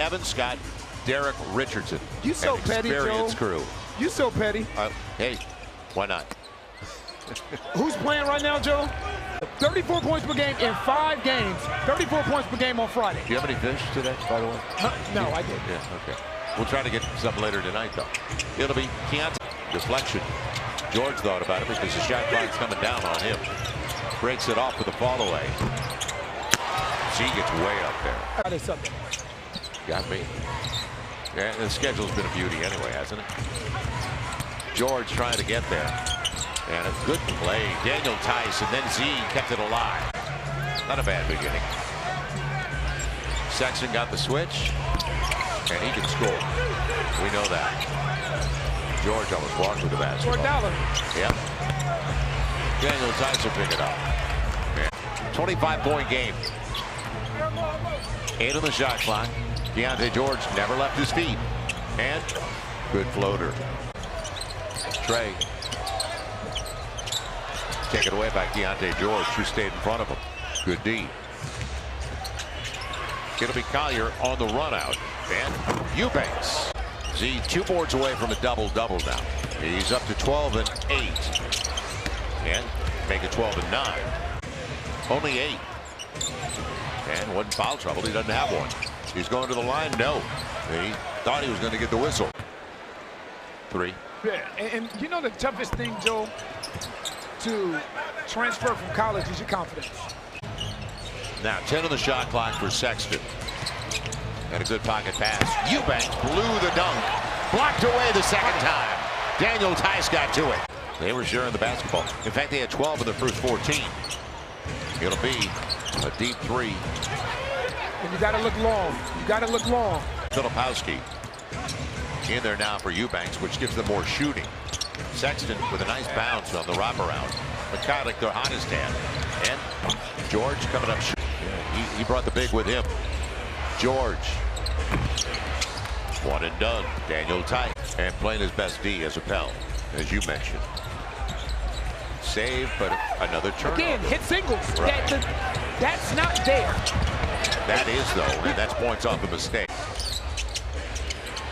Evan Scott, Derek Richardson. You so petty, Joe. Experienced crew. You so petty. Hey, why not? Who's playing right now, Joe? 34 points per game in 5 games. 34 points per game on Friday. Do you have any fish today, by the way? No, I didn't. Yeah, okay. We'll try to get some later tonight, though. It'll be Keyonte. Deflection. George thought about it because the shot clock's coming down on him. Breaks it off with a fall away. She gets way up there. That is something. Got me. Yeah, the schedule's been a beauty anyway, hasn't it? George trying to get there. And a good play. Daniel Tice, and then Z kept it alive. Not a bad beginning. Sexton got the switch, and he can score. We know that. George almost walked with the basketball. $4. Yep. Daniel Tice will pick it up. Yeah. 25-point game. 8 on the shot clock. Keyonte George never left his feet. And good floater. Trey. Taken away by Keyonte George, who stayed in front of him. Good D. It'll be Collier on the run out. And Eubanks. Z 2 boards away from a double-double now. He's up to 12 and 8. And make it 12 and 9. Only 8. And wasn't foul trouble. He doesn't have one. He's going to the line. No. He thought he was going to get the whistle. 3. Yeah, and you know the toughest thing, Joe, to transfer from college is your confidence. Now 10 on the shot clock for Sexton. And a good pocket pass. Eubanks blew the dunk. Blocked away the second time. Daniel Tice got to it. They were sharing the basketball. In fact, they had 12 in the first 14. It'll be a deep 3. And you got to look long. You got to look long. Filipowski in there now for Eubanks, which gives them more shooting. Sexton with a nice bounce on the wraparound. McCulloch, their hottest hand. And George coming up. Yeah, he brought the big with him. George. One and done. Daniel Tice. And playing his best D as a Pell, as you mentioned. Save, but another turnover. Again, hit singles. Right. That's not there. That is, though, and that's points off a mistake.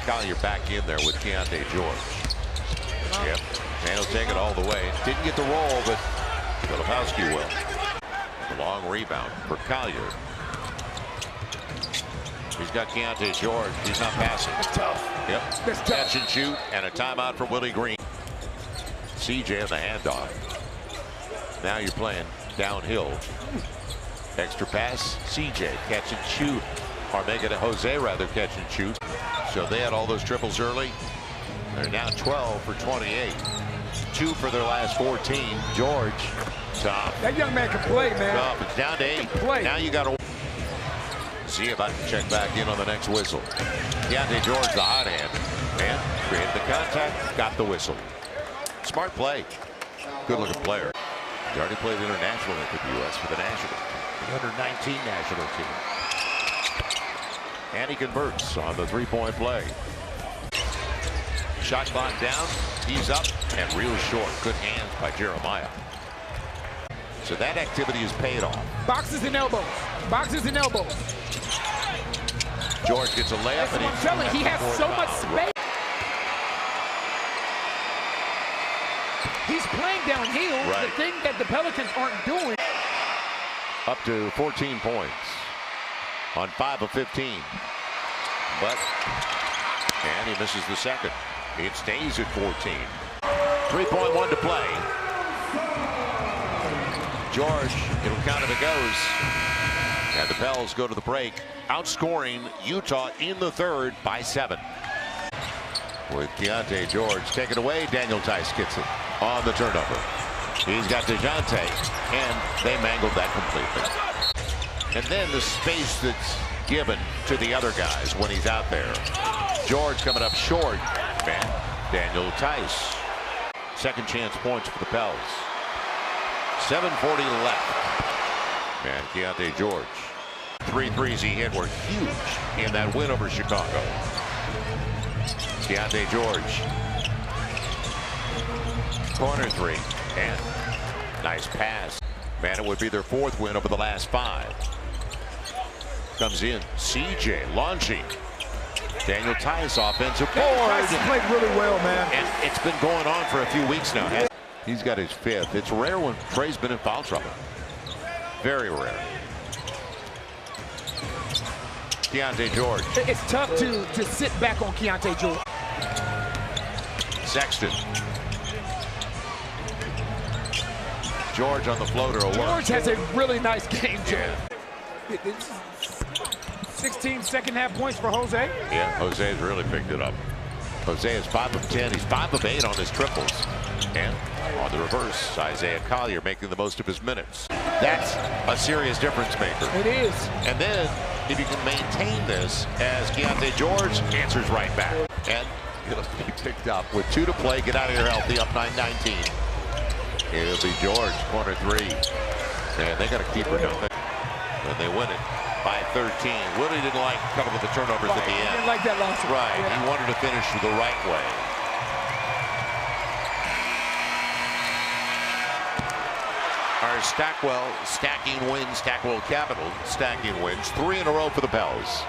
Collier back in there with Keyonte George. Yep, and he'll take it all the way. Didn't get the roll, but Filipowski will. A long rebound for Collier. He's got Keyonte George. He's not passing. That's tough. Yep. That's tough. Catch and shoot, and a timeout from Willie Green. CJ on the handoff. Now you're playing downhill. Extra pass, CJ catch and shoot. Or make it a Jose rather catch and shoot. So they had all those triples early. They're now 12 for 28. 2 for their last 14. George, tough. That young man can play, man. Tough. It's down to 8. Now you got to see if I can check back in on the next whistle. Keyonte George, the hot hand. And created the contact, got the whistle. Smart play. Good looking player. He already played internationally for the U.S. for the national. The under-19 national team. And he converts on the 3-point play. Shot clock down. He's up and real short. Good hands by Jeremiah. So that activity is paid off. Boxes and elbows. Boxes and elbows. George gets a layup. And I'm telling you, he has so much space. He's playing downhill. Right. The thing that the Pelicans aren't doing. Up to 14 points on 5 of 15. But, and he misses the second. It stays at 14. 3.1 to play. George, it'll count if it goes. And the Pels go to the break, outscoring Utah in the third by 7. With Keyonte George taken away, Daniel Tice gets it on the turnover. He's got DeJounte, and they mangled that completely. And then the space that's given to the other guys when he's out there. George coming up short, and Daniel Tice. Second chance points for the Pels. 7:40 left. And Keyonte George. 3 threes he hit were huge in that win over Chicago. Keyonte George. Corner 3. And nice pass. Man, it would be their 4th win over the last 5. Comes in. CJ launching. Daniel Tice, offensive board. Tice played really well, man. And it's been going on for a few weeks now. He's got his 5th. It's rare when Trey's been in foul trouble. Very rare. Keyonte George. It's tough to sit back on Keyonte George. Sexton. George on the floater. George has a really nice game, Joe. 16 second-half points for Jose. Yeah, Jose's really picked it up. Jose is 5 of 10. He's 5 of 8 on his triples. And on the reverse, Isaiah Collier making the most of his minutes. That's a serious difference maker. It is. And then, if you can maintain this, as Keyonte George answers right back. And he'll be picked up with 2 to play. Get out of here healthy, up 9-19. It'll be George, corner 3. And they got a keeper, don't they? And they win it by 13. Willie didn't like a couple of the turnovers at the end. He didn't like that last one. Right. Yeah. He wanted to finish the right way. Our Stackwell stacking wins, Stackwell Capital stacking wins, 3 in a row for the Pels.